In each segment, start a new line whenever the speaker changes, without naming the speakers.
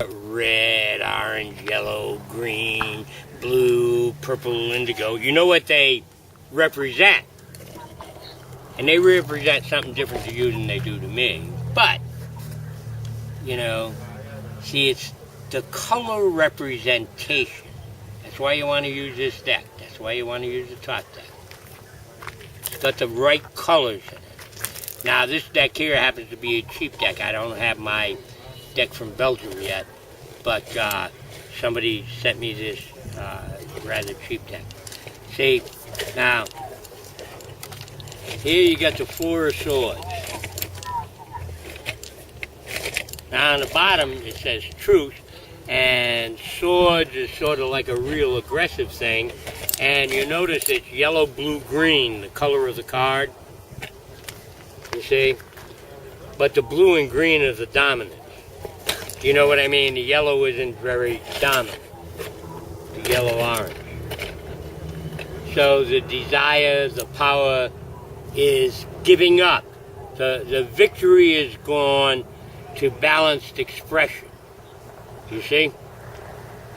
Red, orange, yellow, green, blue, purple, indigo. You know what they represent. And they represent something different to you than they do to me. But, see, it's the color representation. That's why you want to use this deck. That's why you want to use the top deck. It's got the right colors in it. Now, this deck here happens to be a cheap deck. I don't have my deck from Belgium yet, but somebody sent me this rather cheap deck. See, now, here you got the Four of Swords. Now on the bottom it says truth, and swords is sort of like a real aggressive thing, and you notice it's yellow, blue, green, the color of the card, you see? But the blue and green are the dominant. You know what I mean? The yellow isn't very dominant. The yellow-orange. So the desire, the power is giving up. The victory is gone to balanced expression. You see?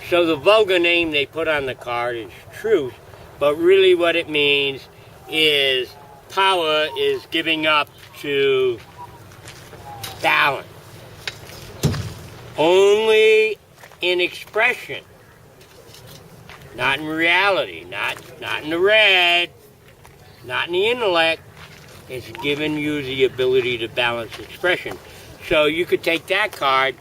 So the vulgar name they put on the card is truth, but really what it means is power is giving up to balance. Only in expression, not in reality, not in the red, not in the intellect. It's giving you the ability to balance expression. So you could take that card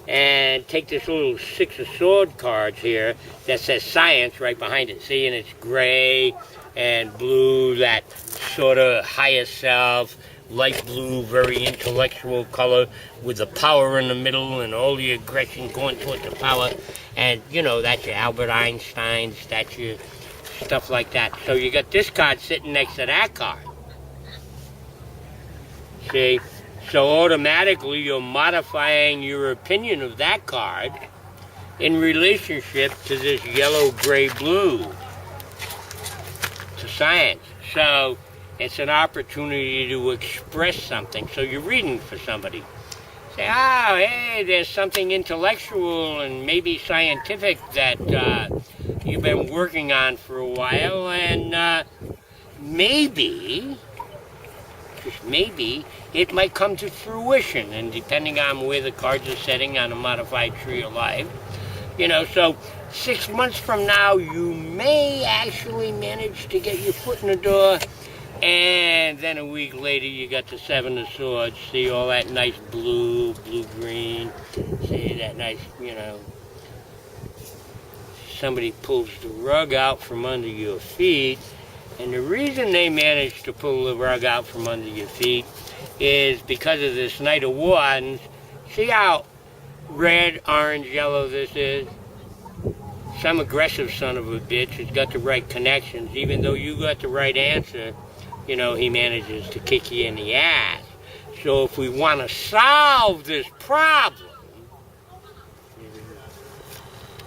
and take this little Six of Swords cards here that says science right behind it. See, and it's gray and blue, that sort of higher self, light blue, very intellectual color with the power in the middle and all the aggression going towards the power. And, that's your Albert Einstein, that's your stuff like that. So you got this card sitting next to that card. See? So automatically you're modifying your opinion of that card in relationship to this yellow, gray, blue, to science. So it's an opportunity to express something. So you're reading for somebody. Say, hey, there's something intellectual and maybe scientific that you've been working on for a while, and maybe, just maybe, it might come to fruition, and depending on where the cards are setting on a modified tree of life, so 6 months from now, you may actually manage to get your foot in the door, and then a week later, you got the Seven of Swords. See all that nice blue, blue-green. See that nice, somebody pulls the rug out from under your feet. And the reason they managed to pull the rug out from under your feet is because of this Knight of Wands. See how red, orange, yellow this is? Some aggressive son of a bitch has got the right connections. Even though you got the right answer, he manages to kick you in the ass. So if we want to solve this problem,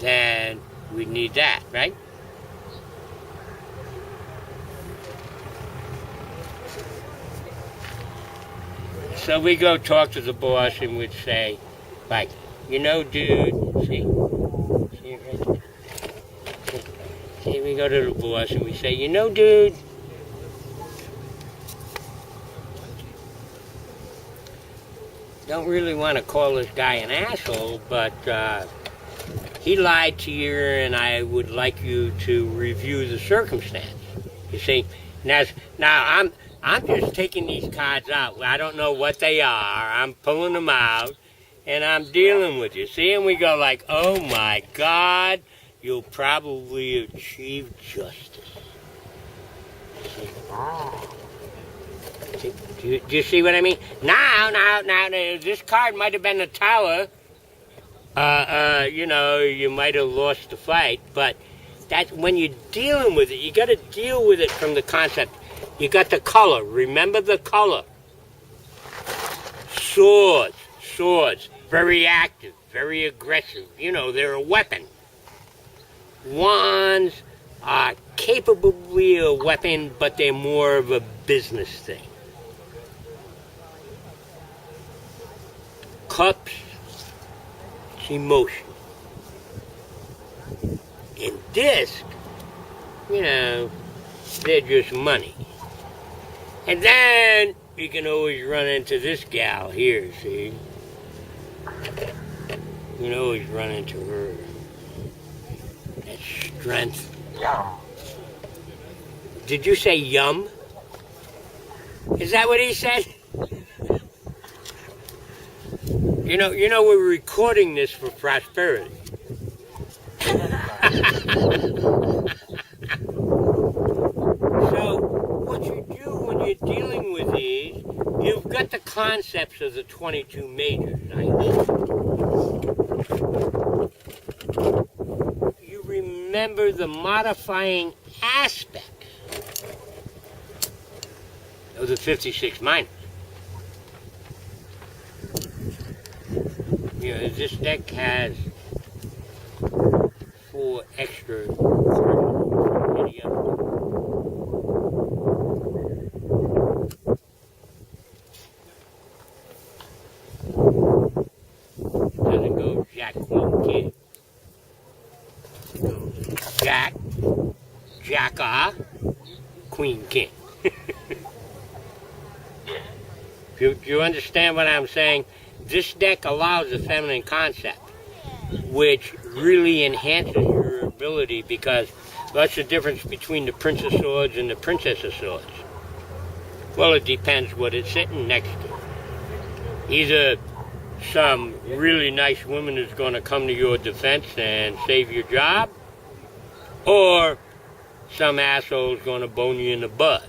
then we need that, right? So we go talk to the boss and we'd say, like, dude, see right there? See, we go to the boss and we say, dude, don't really want to call this guy an asshole, but he lied to you, and I would like you to review the circumstance. You see, now I'm just taking these cards out. I don't know what they are. I'm pulling them out, and I'm dealing with you. See, and we go like, oh my God, you'll probably achieve justice. Do you see what I mean? Now, this card might have been the Tower. You might have lost the fight, but that's when you're dealing with it, you got to deal with it from the concept. You got the color. Remember the color. Swords, very active, very aggressive. They're a weapon. Wands are capably a weapon, but they're more of a business thing. Cups, emotion. And disc, you know, they're just money. And then you can always run into this gal here, see? You can always run into her. That strength.
Yum.
Did you say yum? Is that what he said? You know, we're recording this for prosperity. So, what you do when you're dealing with these, you've got the concepts of the 22 majors, I hope. You remember the modifying aspects of the 56 minors. You know, this deck has 4 extra cards. Any other one. Doesn't go Jack, Queen, King. It goes Jack, Jacka, Queen, King. Do you understand what I'm saying? This deck allows a feminine concept, which really enhances your ability, because what's the difference between the Prince of Swords and the Princess of Swords? Well, it depends what it's sitting next to. Either some really nice woman is going to come to your defense and save your job, or some asshole is going to bone you in the butt.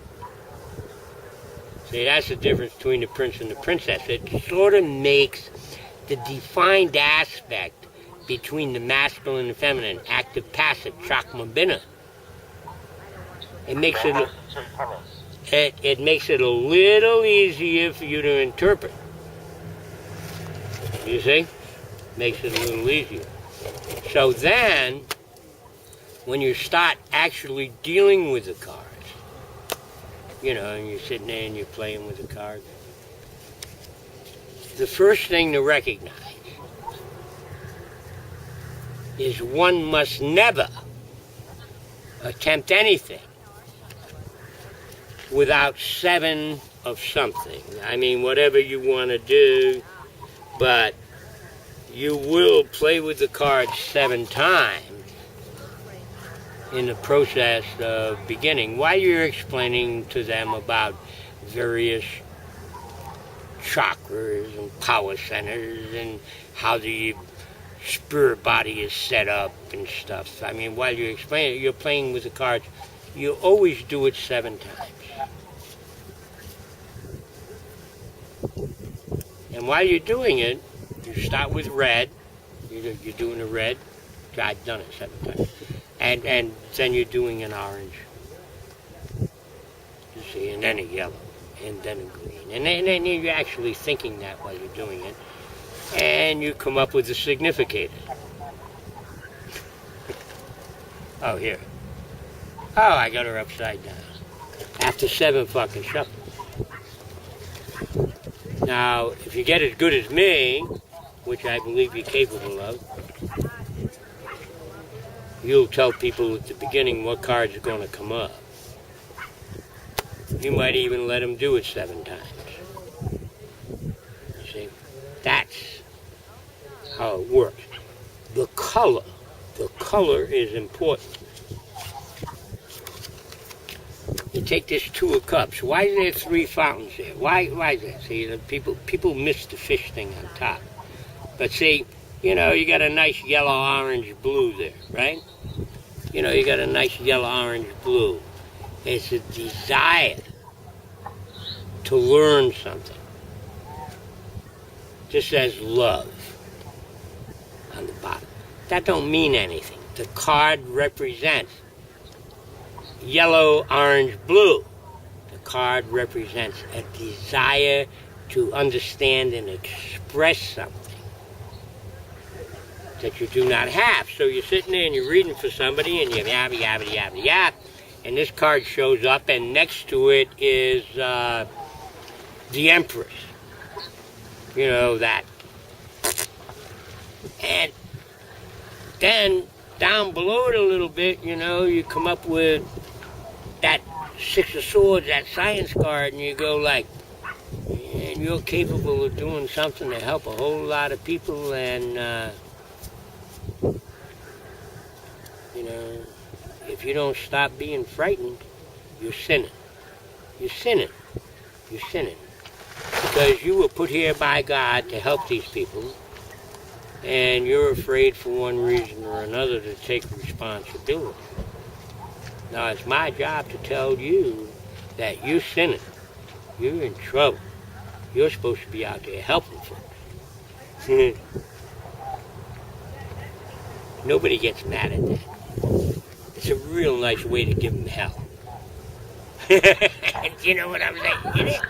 See, that's the difference between the prince and the princess. It sort of makes the defined aspect between the masculine and feminine, active, passive, chakmabina. It makes it a little easier for you to interpret. You see? Makes it a little easier. So then, when you start actually dealing with the cards, you know, and you're sitting there and you're playing with the cards, the first thing to recognize is one must never attempt anything without 7 of something. I mean, whatever you want to do, but you will play with the cards 7 times in the process of beginning, while you're explaining to them about various chakras and power centers and how the spirit body is set up and stuff. I mean, while you're explaining it, you're playing with the cards, you always do it 7 times. And while you're doing it, you start with red. You're doing a red. I've done it 7 times. And then you're doing an orange, you see, and then a yellow, and then a green. And then you're actually thinking that while you're doing it. And you come up with the significators. Oh, here. Oh, I got her upside down. After 7 fucking shuffles. Now, if you get as good as me, which I believe you're capable of, you'll tell people at the beginning what cards are going to come up. You might even let them do it 7 times. You see? That's how it works. The color is important. You take this 2 of Cups. Why is there 3 fountains there? Why is that? See, the people miss the fish thing on top. But see, you know, you got a nice yellow, orange, blue there, right? You know, you got a nice yellow, orange, blue. It's a desire to learn something. Just says love on the bottom. That don't mean anything. The card represents yellow, orange, blue. The card represents a desire to understand and express something that you do not have. So you're sitting there and you're reading for somebody and you're yabba, yabba, yabba, yabba, and this card shows up and next to it is the Empress. You know, that And then down below it a little bit, you come up with that Six of Swords, that science card, and you go like, and you're capable of doing something to help a whole lot of people, and if you don't stop being frightened, you're sinning. You're sinning. You're sinning. Because you were put here by God to help these people, and you're afraid for one reason or another to take responsibility. Now it's my job to tell you that you're sinning. You're in trouble. You're supposed to be out there helping folks. Nobody gets mad at that. It's a real nice way to give them hell. You know what I'm saying? Get it?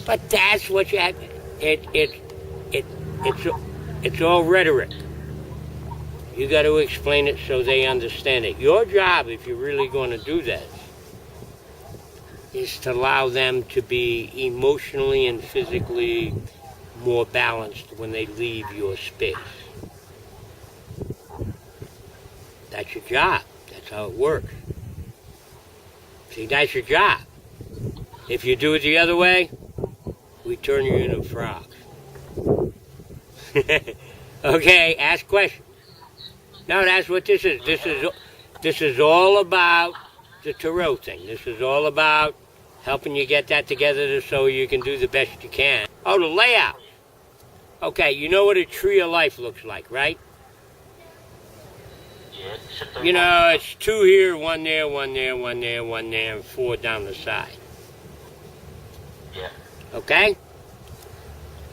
But that's what you have. It's all rhetoric. You got to explain it so they understand it. Your job, if you're really going to do this, is to allow them to be emotionally and physically more balanced when they leave your space. That's your job. That's how it works. See, that's your job. If you do it the other way, we turn you into frogs. Okay, ask questions. No, that's what this is. This is all about the tarot thing. This is all about helping you get that together so you can do the best you can. Oh, the layout. Okay, you know what a tree of life looks like, right? It's 2 here, 1 there, 1 there, 1 there, 1 there, and 4 down the side.
Yeah.
Okay?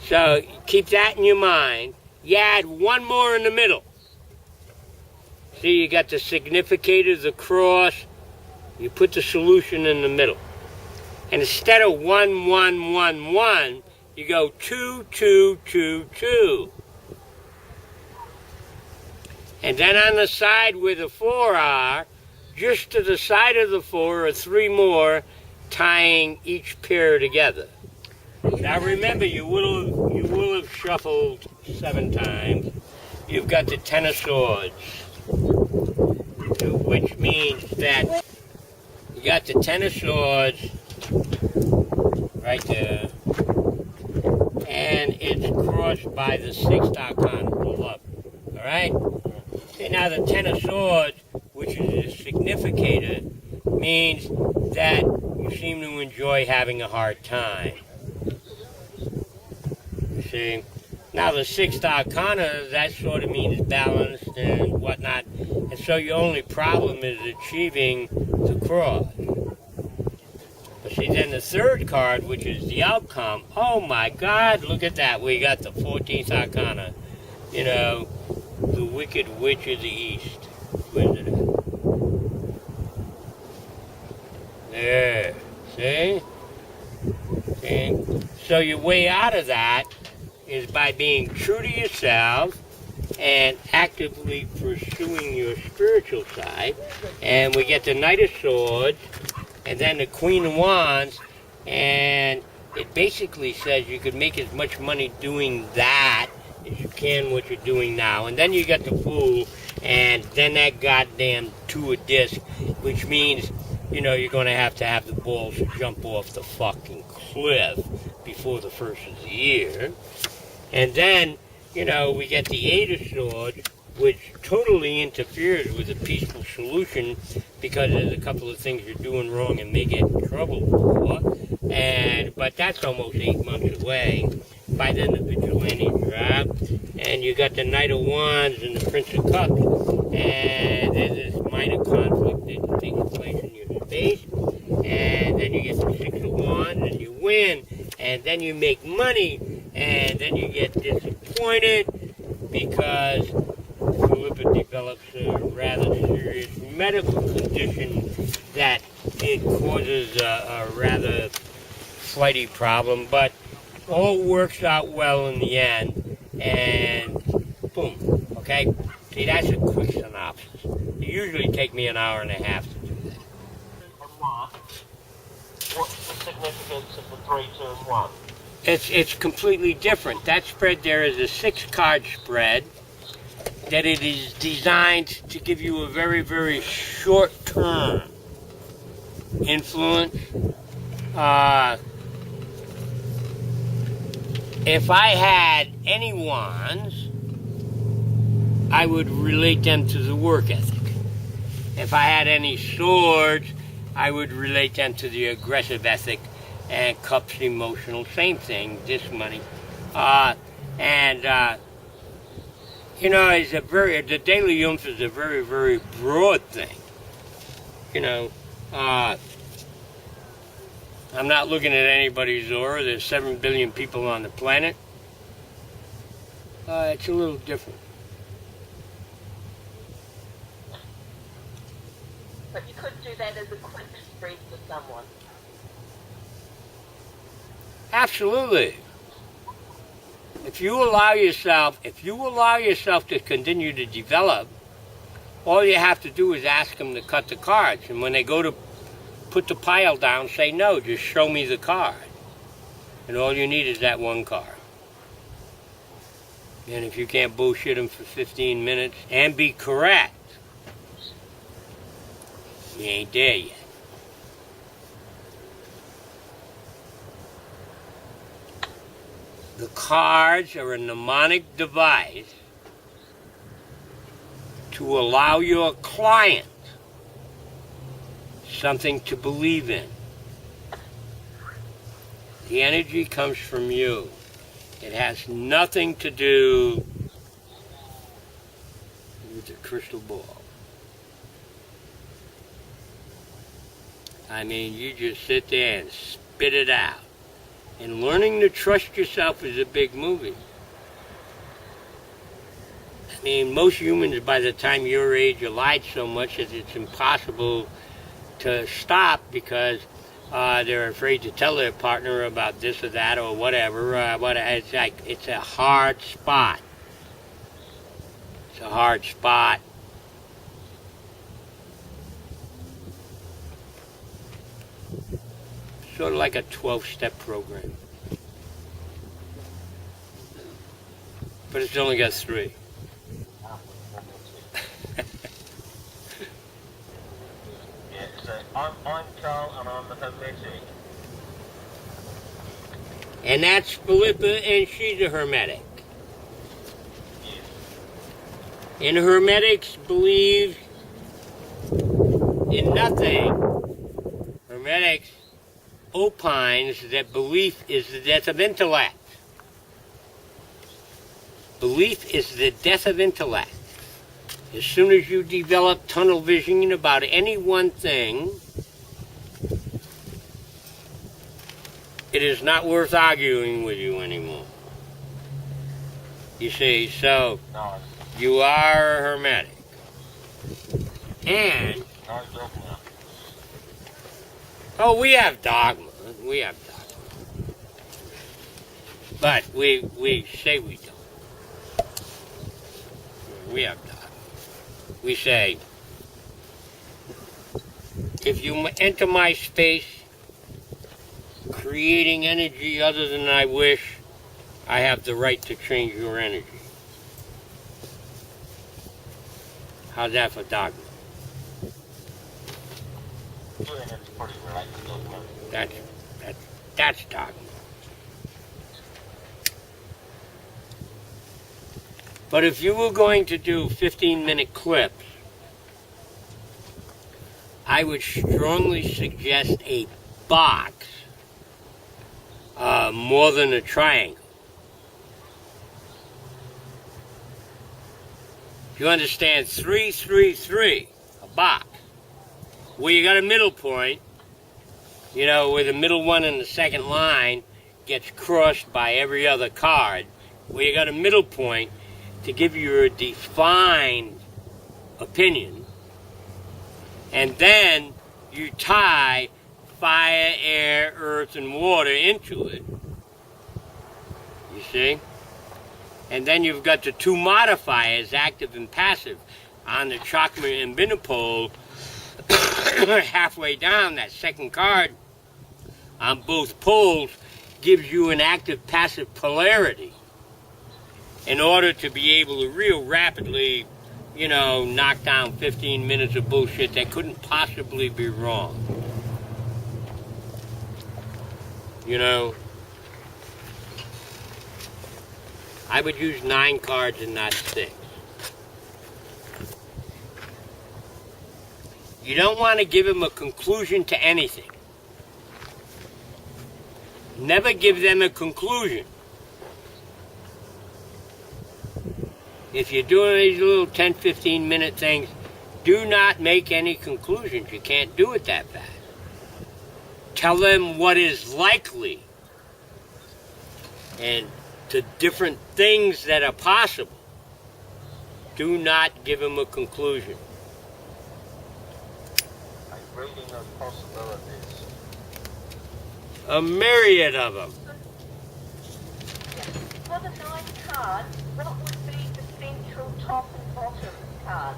So keep that in your mind. You add 1 more in the middle. See, you got the significator, the cross. You put the solution in the middle. And instead of 1, 1, 1, 1, you go 2, 2, 2, 2. And then on the side where the 4 are, just to the side of the 4 are 3 more, tying each pair together. Now remember, you will have shuffled 7 times. You've got the 10 of Swords, which means that you got the 10 of Swords right there, and it's crossed by the 6th arcana, the love. All right? Okay, now the 10 of Swords, which is a significator, means that you seem to enjoy having a hard time. You see? Now the 6th arcana, that sort of means balanced and whatnot, and so your only problem is achieving the cross. But see, then the 3rd card, which is the outcome, oh my God, look at that. We got the 14th arcana, the Wicked Witch of the East. Where's it at? There. See? See? So your way out of that is by being true to yourself and actively pursuing your spiritual side. And we get the Knight of Swords and then the Queen of Wands, and it basically says you could make as much money doing that as you can what you're doing now. And then you got the Fool, and then that goddamn 2 of disc, which means, you're going to have the balls to jump off the fucking cliff before the first of the year. And then, we get the 8 of Swords, which totally interferes with a peaceful solution because there's a couple of things you're doing wrong and may get in trouble for. But that's almost 8 months away. By then the vigilante drop, and you got the Knight of Wands and the Prince of Cups, and there's this minor conflict that takes place in your space, and then you get the 6 of Wands and you win, and then you make money, and then you get disappointed because Philippa develops a rather serious medical condition that it causes a rather flighty problem, but all works out well in the end, and boom, okay? See, that's a quick synopsis. It usually take me an hour and a half to do that.
What's the significance of the 3, 2, and 1?
It's completely different. That spread there is a 6-card spread that it is designed to give you a very, very short-term influence. If I had anyone's, I would relate them to the work ethic. If I had any swords, I would relate them to the aggressive ethic. And cups emotional, same thing, this money. It's the daily oomph is a very, very broad thing. I'm not looking at anybody's aura. There's 7 billion people on the planet. It's a little different.
But you could do that as a quick streak to someone.
Absolutely. If you allow yourself to continue to develop, all you have to do is ask them to cut the cards. And when they go to put the pile down, say, no, just show me the card. And all you need is that one card. And if you can't bullshit them for 15 minutes and be correct, you ain't there yet. The cards are a mnemonic device to allow your client something to believe in. The energy comes from you. It has nothing to do with the crystal ball. I mean, you just sit there and spit it out. And learning to trust yourself is a big movie. I mean, most humans, by the time your age, have lied so much that it's impossible to stop because they're afraid to tell their partner about this or that or whatever. It's a hard spot. It's a hard spot. Sort of like a 12-step program. But it's only got 3.
Yeah, so I'm Carl and I'm the hermitic.
And that's Philippa, and she's a hermetic.
Yes.
And hermetics believe in nothing. Hermetics opines that belief is the death of intellect. Belief is the death of intellect. As soon as you develop tunnel vision about any one thing, it is not worth arguing with you anymore. You see, so
No,
you are a hermetic. And
no dogma.
oh, we have dogma. We have dogma. But we say we don't. We have dogma. We say, if you enter my space creating energy other than I wish, I have the right to change your energy. How's that for dogma?
Yeah, that's pretty related to dogma.
That's dogma. But if you were going to do 15-minute clips, I would strongly suggest a box more than a triangle. If you understand 3, 3, 3, a box, where you got a middle point, you know, where the middle one in the second line gets crossed by every other card, where you got a middle point to give you a defined opinion, and then you tie fire, air, earth, and water into it. You see? And then you've got the 2 modifiers, active and passive, on the chakra and binopole halfway down that second card on both poles, gives you an active-passive polarity in order to be able to real rapidly, knock down 15 minutes of bullshit that couldn't possibly be wrong. I would use 9 cards and not 6. You don't want to give them a conclusion to anything. Never give them a conclusion. If you're doing these little 10, 15 minute things, do not make any conclusions. You can't do it that fast. Tell them what is likely and the different things that are possible. Do not give them a conclusion.
I'm reading of possibilities.
A myriad of them.
For the 9 cards, what would be the central top and bottom card?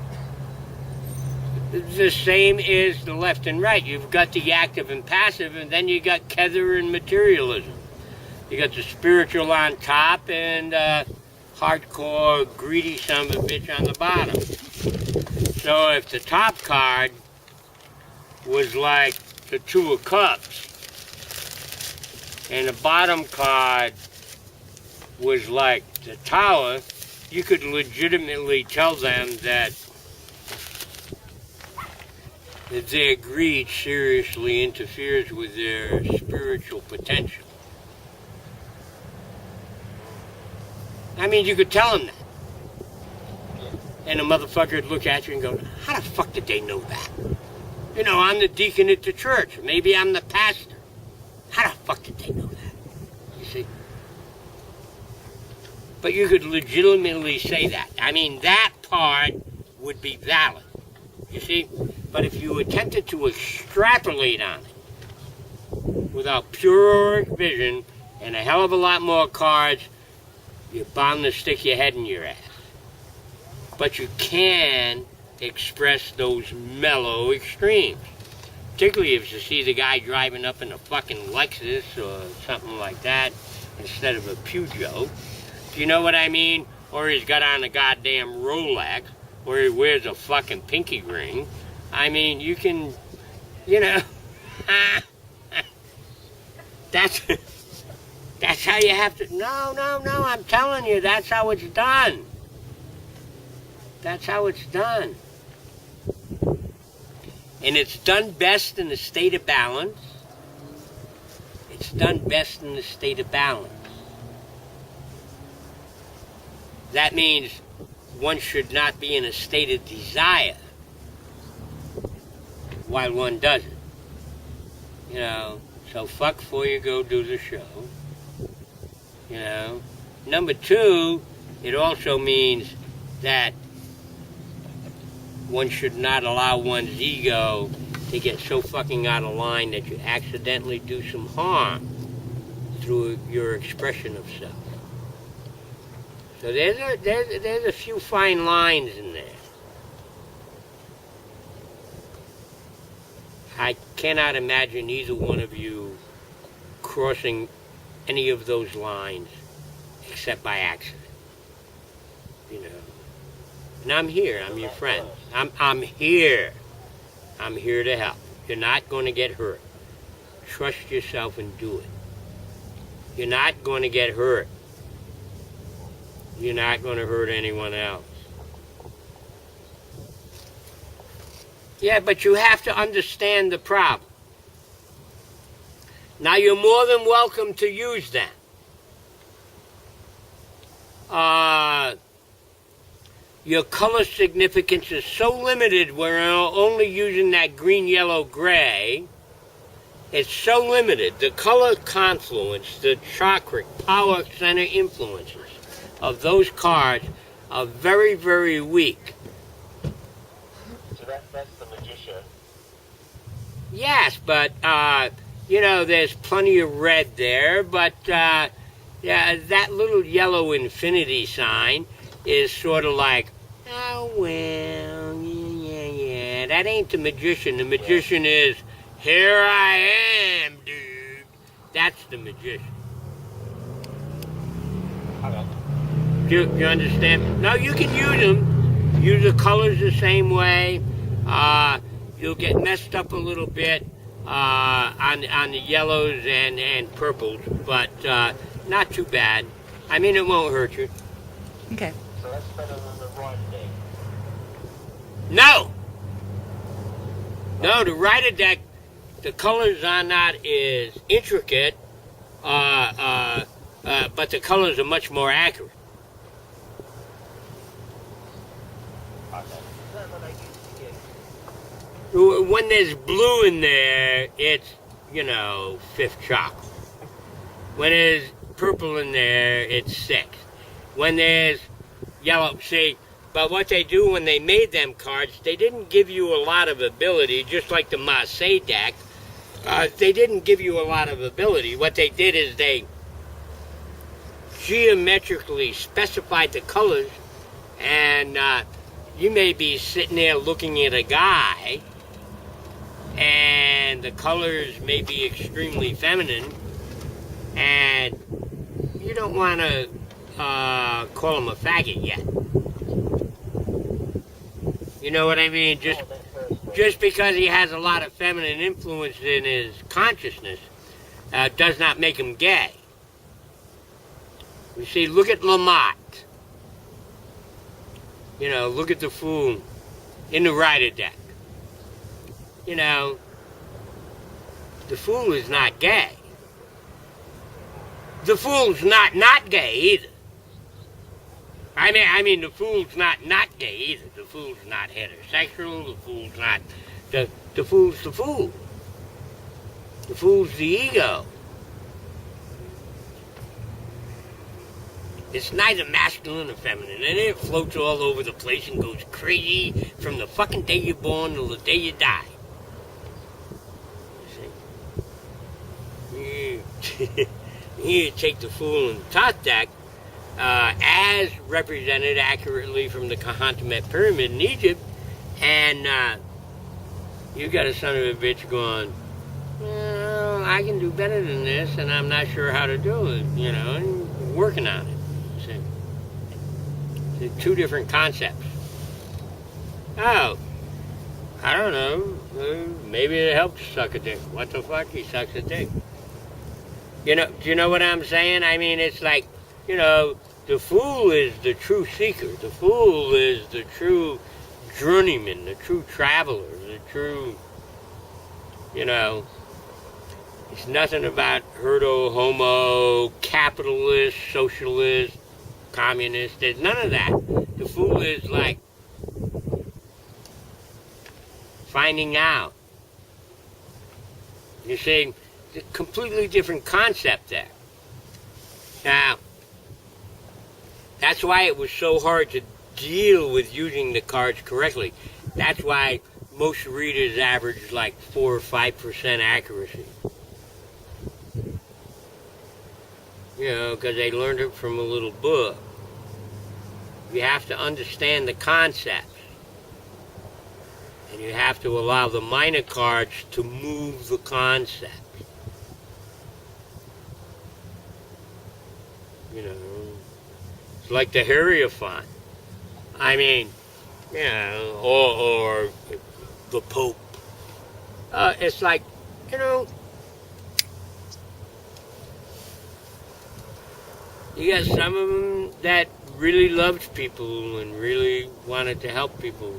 The same as the left and right. You've got the active and passive, and then you got Kether and materialism. You got the spiritual on top and hardcore, greedy son of a bitch on the bottom. So if the top card was like the 2 of Cups, and the bottom card was like the Tower, you could legitimately tell them that their greed seriously interferes with their spiritual potential. I mean, you could tell them that. And the motherfucker would look at you and go, how the fuck did they know that? I'm the deacon at the church. Maybe I'm the pastor. How the fuck did they know that? You see? But you could legitimately say that. I mean, that part would be valid. You see? But if you attempted to extrapolate on it without pure vision and a hell of a lot more cards, you're bound to stick your head in your ass. But you can express those mellow extremes. Particularly if you see the guy driving up in a fucking Lexus or something like that instead of a Peugeot. Do you know what I mean? Or he's got on a goddamn Rolex, or he wears a fucking pinky ring. I mean, you can, that's how you have to, no, I'm telling you, that's how it's done. That's how it's done. And it's done best in a state of balance. It's done best in a state of balance. That means one should not be in a state of desire while one does it. So fuck before you go do the show. Number 2, it also means that one should not allow one's ego to get so fucking out of line that you accidentally do some harm through your expression of self. So there's a few fine lines in there. I cannot imagine either one of you crossing any of those lines except by accident. And I'm here. I'm your friend. I'm here. I'm here to help. You're not going to get hurt. Trust yourself and do it. You're not going to get hurt. You're not going to hurt anyone else. Yeah, but you have to understand the problem. Now, you're more than welcome to use that. Your color significance is so limited, we're only using that green, yellow, gray. It's so limited. The color confluence, the chakra, power center influences of those cards are very, very weak.
So that's the magician.
Yes, but, there's plenty of red there, but, that little yellow infinity sign is sort of like, oh, well, yeah, that ain't the magician. The magician is, here I am, dude. That's the magician. Do you understand? No, you can use them. Use the colors the same way. You'll get messed up a little bit on the yellows and purples, but not too bad. I mean, it won't hurt you.
Okay.
So that's better than the right deck.
No! No, the Rider deck, the colors on that is intricate, but the colors are much more accurate.
Okay. Is that what I used to get?
When there's blue in there, it's, fifth chalk. When there's purple in there, it's sixth. When there's yellow, see, but what they do when they made them cards, they didn't give you a lot of ability, just like the Marseille deck. They didn't give you a lot of ability. What they did is they geometrically specified the colors, and you may be sitting there looking at a guy, and the colors may be extremely feminine, and you don't want to call him a faggot yet. You know what I mean? Just because he has a lot of feminine influence in his consciousness does not make him gay. You see, look at Lamont. Look at the Fool in the Rider deck. The Fool is not gay. The Fool's not gay either. I mean, the Fool's not gay either. The Fool's not heterosexual. The Fool's not... The Fool's the Fool. The Fool's the ego. It's neither masculine or feminine, and it floats all over the place and goes crazy from the fucking day you're born till the day you die. You see? You take the Fool in the top deck, as represented accurately from the Cougina pyramid in Egypt, and you got a son of a bitch going, well, I can do better than this, and I'm not sure how to do it, and working on it. See? Two different concepts. Oh, I don't know, maybe it helps suck a dick. What the fuck? He sucks a dick. Do you know what I'm saying? I mean, it's like, the Fool is the true seeker. The Fool is the true journeyman, the true traveler, the true, it's nothing about herdo, homo, capitalist, socialist, communist. There's none of that. The Fool is like finding out. You see, it's a completely different concept there. Now, that's why it was so hard to deal with using the cards correctly. That's why most readers average like 4 or 5% accuracy. Because they learned it from a little book. You have to understand the concepts. And you have to allow the minor cards to move the concept. It's like the Hierophant. I mean, or the Pope. It's like, you got some of them that really loved people and really wanted to help people.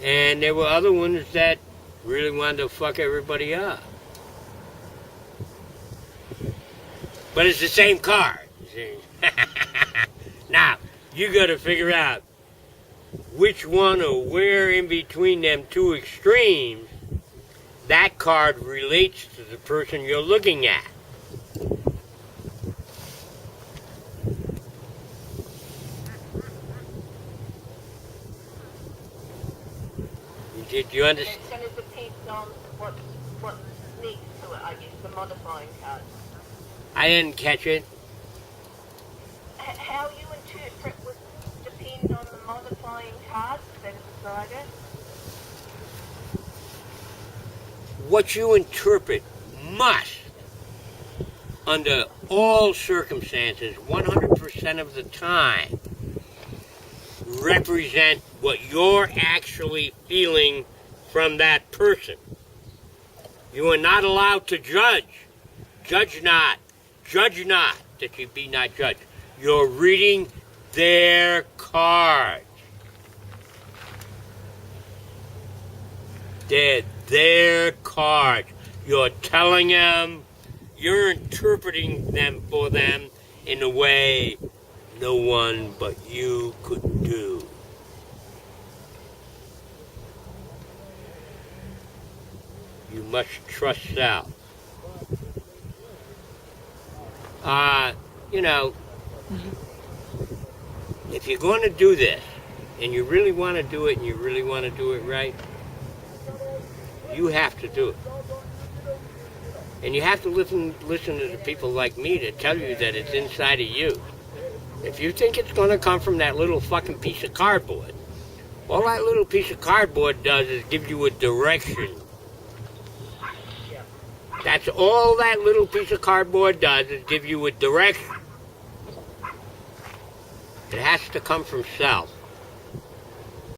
And there were other ones that really wanted to fuck everybody up. But it's the same card, you see. Now, you got to figure out which one or where in between them two extremes that card relates to the person you're looking at. Did you understand?
It's going to depend on what's next to it, I guess, the modifying card.
I didn't catch it.
How you interpret would depend on the modifying cards that are decided.
What you interpret must under all circumstances, 100% of the time, represent what you're actually feeling from that person. You are not allowed to judge. Judge not. Judge not, that you be not judged. You're reading their cards. They're their cards. You're telling them, you're interpreting them for them in a way no one but you could do. You must trust self. You know, if you're going to do this, and you really want to do it, and you really want to do it right, you have to do it. And you have to listen to the people like me to tell you that it's inside of you. If you think it's going to come from that little fucking piece of cardboard, all that little piece of cardboard does is give you a direction. That's all that little piece of cardboard does is give you a direction. It has to come from self.